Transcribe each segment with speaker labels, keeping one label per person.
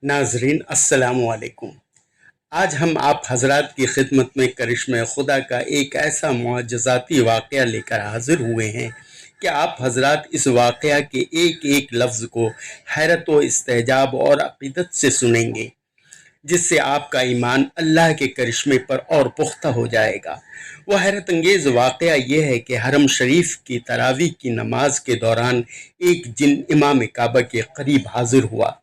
Speaker 1: नाजरीन अस्सलाम वालेकुम। आज हम आप हजरात की खिदमत में करिश्मे खुदा का एक ऐसा मुअज्जज़ाती वाक़या लेकर हाजिर हुए हैं कि आप हजरात इस वाक़या के एक एक लफ्ज़ को हैरत व इस्तेजाब और अक़ीदत से सुनेंगे, जिससे आपका ईमान अल्लाह के करिश्मे पर और पुख्ता हो जाएगा। वह हैरत अंगेज़ वाक़या यह है कि हरम शरीफ की तरावी की नमाज के दौरान एक जिन इमाम काबा के करीब हाजिर हुआ।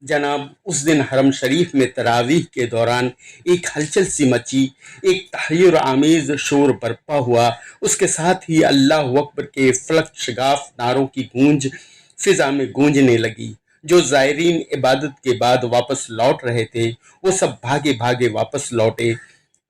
Speaker 1: जनाब, उस दिन हरम शरीफ में तरावीह के दौरान एक हलचल सी मची, एक तहय्युर आमेज शोर बरपा हुआ। उसके साथ ही अल्लाह अकबर के फलक शगाफ नारों की गूंज फिजा में गूंजने लगी। जो ज़ायरीन इबादत के बाद वापस लौट रहे थे वो सब भागे भागे वापस लौटे।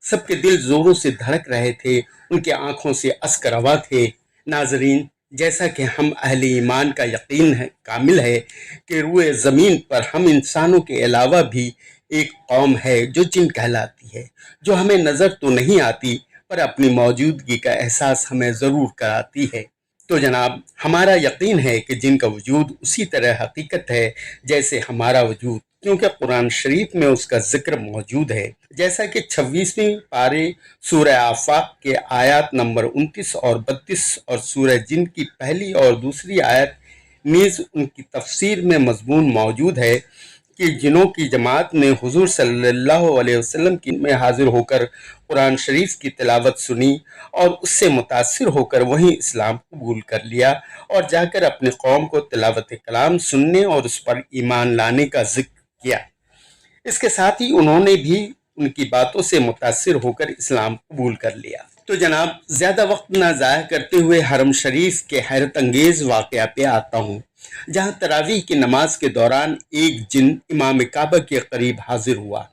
Speaker 1: सबके दिल जोरों से धड़क रहे थे, उनके आंखों से अस्कर रवा थे। नाजरीन, जैसा कि हम अहले ईमान का यकीन है कामिल है कि रुए ज़मीन पर हम इंसानों के अलावा भी एक कौम है जो जिन कहलाती है, जो हमें नज़र तो नहीं आती पर अपनी मौजूदगी का एहसास हमें ज़रूर कराती है। तो जनाब, हमारा यकीन है कि जिनका वजूद उसी तरह हकीकत है जैसे हमारा वजूद, क्योंकि कुरान शरीफ में उसका जिक्र मौजूद है। जैसा कि 26वीं पारे सूरह आफाक के आयत नंबर 29 और 32 और सूरह जिन की पहली और दूसरी आयत नीज़ उनकी तफसीर में मजमून मौजूद है कि जिनों की जमात ने हुजूर सल्लल्लाहु अलैहि वसल्लम की में हाजिर होकर कुरान शरीफ की तिलावत सुनी और उससे मुतासिर होकर वहीं इस्लाम कबूल कर लिया और जाकर अपनी कौम को तिलावत कलाम सुनने और उस पर ईमान लाने का जिक्र किया। इसके साथ ही उन्होंने भी उनकी बातों से मुतासिर होकर इस्लाम कबूल कर लिया। तो जनाब, ज़्यादा वक्त ना ज़ाया करते हुए हरम शरीफ के हैरत अंगेज़ वाक़या पे आता हूँ, जहाँ तरावीह की नमाज के दौरान एक जिन इमाम काबा के करीब हाजिर हुआ।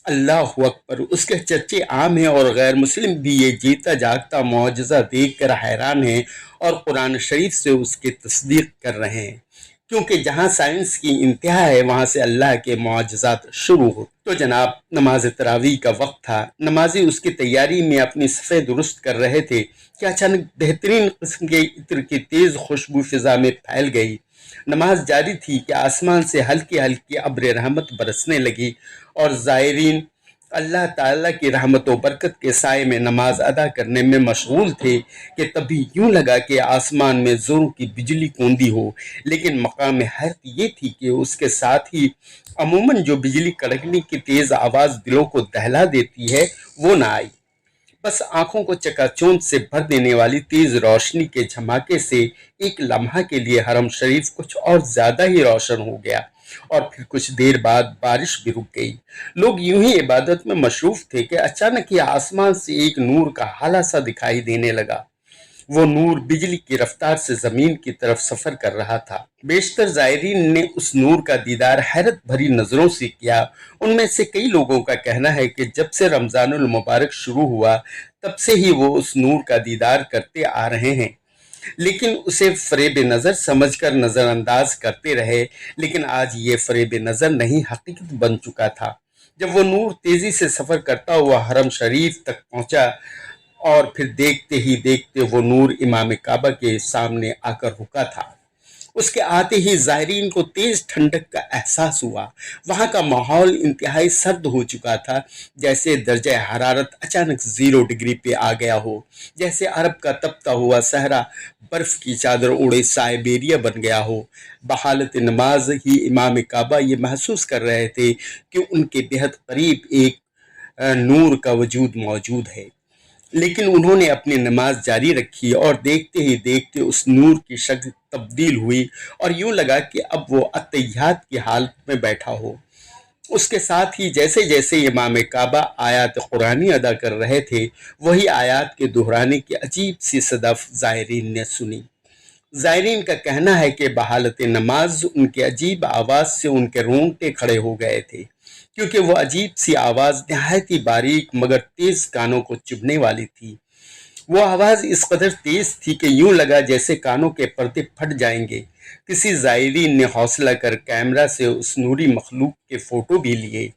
Speaker 1: अल्लाह अकबर, उसके चर्चे आम हैं और गैर मुस्लिम भी ये जीता जागता मुआजिज़ा देख कर हैरान हैं और कुरान शरीफ से उसकी तस्दीक कर रहे हैं, क्योंकि जहाँ साइंस की इंतहा है वहाँ से अल्लाह के मुआजिज़ात शुरू हो। तो जनाब, नमाज तरावी का वक्त था। नमाजी उसकी तैयारी में अपनी सफ़े दुरुस्त कर रहे थे कि अचानक बेहतरीन किस्म के इत्र की तेज़ खुशबू फिजा में फैल गई। नमाज जारी थी कि आसमान से हल्की हल्की अब्र रहमत बरसने लगी और ज़ायरीन अल्लाह ताला की रहमत व बरकत के साए में नमाज अदा करने में मशगूल थे कि तभी यूं लगा कि आसमान में जोरों की बिजली कूंदी हो। लेकिन मकाम हैरत ये थी कि उसके साथ ही अमूमन जो बिजली कड़कने की तेज़ आवाज़ दिलों को दहला देती है वो ना आई। बस आंखों को चकाचौंध से भर देने वाली तेज रोशनी के झमाके से एक लम्हा के लिए हरम शरीफ कुछ और ज्यादा ही रोशन हो गया और फिर कुछ देर बाद बारिश भी रुक गई। लोग यूं ही इबादत में मशरूफ थे कि अचानक ही आसमान से एक नूर का हाला सा दिखाई देने लगा। वो नूर बिजली की रफ्तार से जमीन की तरफ सफर कर रहा था। बेशतर जायरीन ने उस नूर का दीदार हैरत भरी नजरों से किया। उनमें से कई लोगों का कहना है कि जब से रमजानुल मुबारक शुरू हुआ तब से ही वो उस नूर का दीदार करते आ रहे हैं, लेकिन उसे फरेब नज़र समझकर नज़रअंदाज करते रहे। लेकिन आज ये फरेब नज़र नहीं, हकीकत बन चुका था। जब वो नूर तेजी से सफर करता हुआ हरम शरीफ तक पहुंचा और फिर देखते ही देखते वो नूर इमाम काबा के सामने आकर रुका था। उसके आते ही ज़ायरीन को तेज ठंडक का एहसास हुआ। वहाँ का माहौल इंतहाई सर्द हो चुका था, जैसे दर्जा हरारत अचानक 0 डिग्री पे आ गया हो, जैसे अरब का तपता हुआ सहरा बर्फ की चादर ओढ़े साइबेरिया बन गया हो। बहालत नमाज ही इमाम काबा ये महसूस कर रहे थे कि उनके बेहद करीब एक नूर का वजूद मौजूद है। लेकिन उन्होंने अपनी नमाज जारी रखी और देखते ही देखते उस नूर की शक्ल तब्दील हुई और यूं लगा कि अब वो अत्तहियात की हालत में बैठा हो। उसके साथ ही जैसे जैसे इमाम काबा आयात कुरानी अदा कर रहे थे, वही आयात के दोहराने की अजीब सी सदफ ज़ायरीन ने सुनी। ज़ायरीन का कहना है कि बहालत नमाज उनकी अजीब आवाज़ से उनके रोंगटे खड़े हो गए थे, क्योंकि वो अजीब सी आवाज़ नहायत ही बारीक मगर तेज़ कानों को चुभने वाली थी। वो आवाज़ इस कदर तेज़ थी कि यूं लगा जैसे कानों के पर्दे फट जाएंगे। किसी ज़ायरीन ने हौसला कर कैमरा से उस नूरी मखलूक के फ़ोटो भी लिए,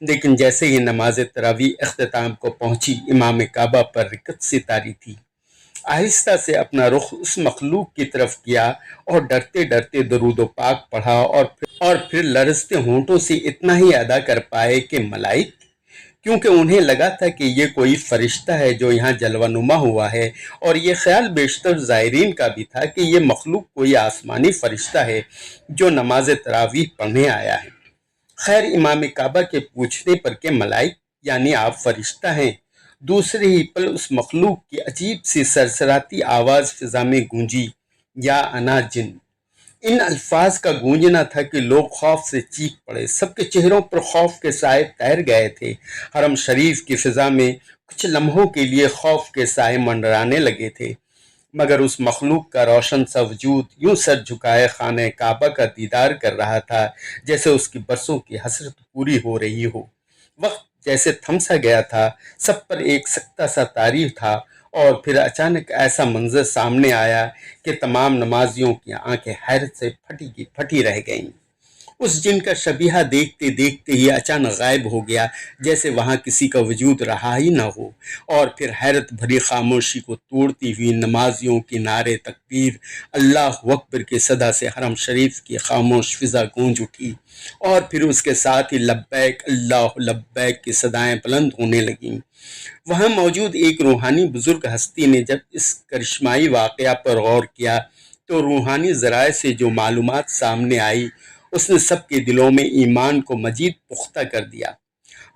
Speaker 1: लेकिन जैसे ही नमाज तरावी अख्ताम को पहुंची, इमाम काबा पर रिकत सी तारी थी। آہستہ سے اپنا رخ اس مخلوق کی طرف کیا اور ڈرتے ڈرتے درود و پاک پڑھا، اور پھر لرزتے ہونٹوں سے اتنا ہی ادا کر پائے کہ ملائک، کیونکہ انہیں لگا تھا کہ یہ کوئی فرشتہ ہے جو یہاں جلوہ نما ہوا ہے، اور یہ خیال بیشتر زائرین کا بھی تھا کہ یہ مخلوق کوئی آسمانی فرشتہ ہے جو نماز تراویح پڑھنے آیا ہے۔ خیر، امام کعبہ کے پوچھنے پر کہ ملائک یعنی آپ فرشتہ ہیں، دوسرے ہی پل اس مخلوق کی عجیب سی سرسراتی آواز فضا میں گونجی، یا انا جن۔ ان الفاظ کا گونجنا تھا کہ لوگ خوف سے چیخ پڑے، سب کے چہروں پر خوف کے سائے تیر گئے تھے۔ حرم شریف کی فضا میں کچھ لمحوں کے لیے خوف کے سائے منڈرانے لگے تھے، مگر اس مخلوق کا روشن سا وجود یوں سر جھکائے خانہ کعبہ کا دیدار کر رہا تھا جیسے اس کی برسوں کی حسرت پوری ہو رہی ہو۔ وقت جیسے تھم سا گیا تھا، سب پر ایک سکتہ سا طاری تھا، اور پھر اچانک ایسا منظر سامنے آیا کہ تمام نمازیوں کی آنکھیں حیرت سے پھٹی کی پھٹی رہ گئیں۔ اس جن کا شبیہ دیکھتے دیکھتے ہی اچانک غائب ہو گیا، جیسے وہاں کسی کا وجود رہا ہی نہ ہو، اور پھر حیرت بھری خاموشی کو توڑتی ہوئی نمازیوں کی نعرے تکبیر، اللہ اکبر کی صدا سے حرم شریف کی خاموش فضا گونج اٹھی، اور پھر اس کے ساتھ ہی لبیک اللہ لبیک کی صدائیں بلند ہونے لگیں۔ وہاں موجود ایک روحانی بزرگ ہستی نے جب اس کرشمائی واقعہ پر غور کیا تو روحانی ذرائع سے جو معلومات سامنے آئی اس نے سب کے دلوں میں ایمان کو مزید پختہ کر دیا۔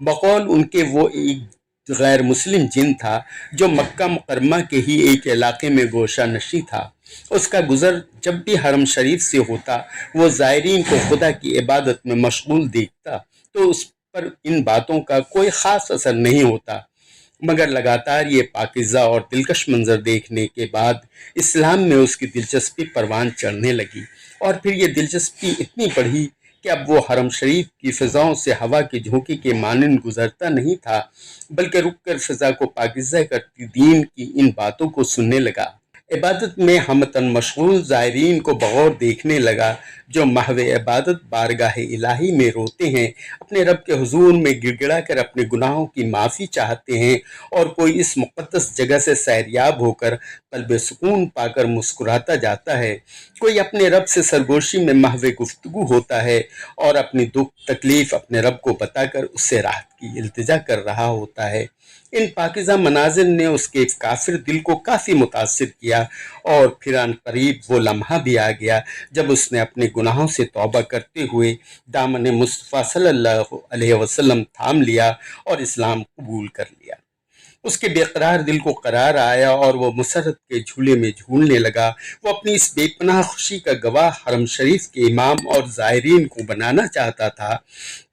Speaker 1: بقول ان کے وہ ایک غیر مسلم جن تھا جو مکہ مکرمہ کے ہی ایک علاقے میں گوشہ نشیں تھا۔ اس کا گزر جب بھی حرم شریف سے ہوتا وہ زائرین کو خدا کی عبادت میں مشغول دیکھتا تو اس پر ان باتوں کا کوئی خاص اثر نہیں ہوتا، مگر لگاتار یہ پاکیزہ اور دلکش منظر دیکھنے کے بعد اسلام میں اس کی دلچسپی پروان چڑھنے لگی، اور پھر یہ دلچسپی اتنی بڑھی کہ اب وہ حرم شریف کی فضاؤں سے ہوا کی جھونکی کے مانند گزرتا نہیں تھا، بلکہ رک کر فضا کو پاکیزہ کرتی دین کی ان باتوں کو سننے لگا۔ عبادت میں ہمتاً مشغول زائرین کو بغور دیکھنے لگا جو محو عبادت بارگاہ الہی میں روتے ہیں، اپنے رب کے حضور میں گڑ گڑا کر اپنے گناہوں کی معافی چاہتے ہیں، اور کوئی اس مقدس جگہ سے سیریاب ہو کر قلب سکون پا کر مسکراتا جاتا ہے، کوئی اپنے رب سے سرگوشی میں محو گفتگو ہوتا ہے اور اپنی دکھ تکلیف اپنے رب کو بتا کر اس سے راحت کی التجا کر رہا ہوتا ہے۔ ان پاکیزہ مناظر نے اس کے کافر دل کو کافی متاثر کیا، اور پھر ان قریب وہ لمحہ بھی آ گیا جب اس نے اپنے گناہوں سے توبہ کرتے ہوئے دامن مصطفیٰ صلی اللہ علیہ وسلم تھام لیا اور اسلام قبول کر لیا۔ اس کے بے قرار دل کو قرار آیا اور وہ مسرت کے جھولے میں جھولنے لگا۔ وہ اپنی اس بے پناہ خوشی کا گواہ حرم شریف کے امام اور زائرین کو بنانا چاہتا تھا۔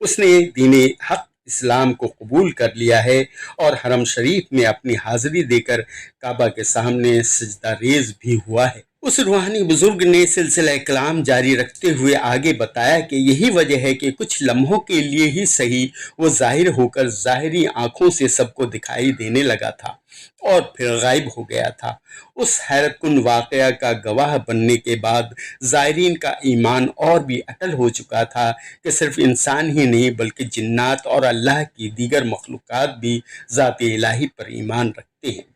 Speaker 1: اس نے دین حق اسلام کو قبول کر لیا ہے اور حرم شریف میں اپنی حاضری دے کر کعبہ کے سامنے سجدہ ریز بھی ہوا ہے۔ اس روحانی بزرگ نے سلسلہ کلام جاری رکھتے ہوئے آگے بتایا کہ یہی وجہ ہے کہ کچھ لمحوں کے لیے ہی صحیح وہ ظاہر ہو کر ظاہری آنکھوں سے سب کو دکھائی دینے لگا تھا اور پھر غائب ہو گیا تھا۔ اس حیرت کن واقعہ کا گواہ بننے کے بعد زائرین کا ایمان اور بھی اٹل ہو چکا تھا کہ صرف انسان ہی نہیں بلکہ جنات اور اللہ کی دیگر مخلوقات بھی ذات الہی پر ایمان رکھتے ہیں۔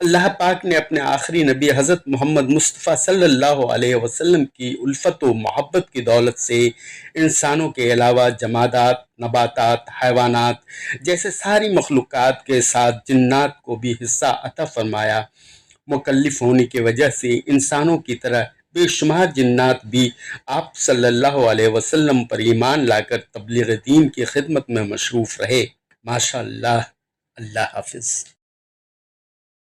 Speaker 1: اللہ پاک نے اپنے آخری نبی حضرت محمد مصطفیٰ صلی اللہ علیہ وسلم کی الفت و محبت کی دولت سے انسانوں کے علاوہ جمادات، نباتات، حیوانات جیسے ساری مخلوقات کے ساتھ جنات کو بھی حصہ عطا فرمایا۔ مکلف ہونے کی وجہ سے انسانوں کی طرح بے شمار جنات بھی آپ صلی اللہ علیہ وسلم پر ایمان لا کر تبلیغ دین کی خدمت میں مصروف رہے۔ ماشاء اللہ۔ اللہ حافظ۔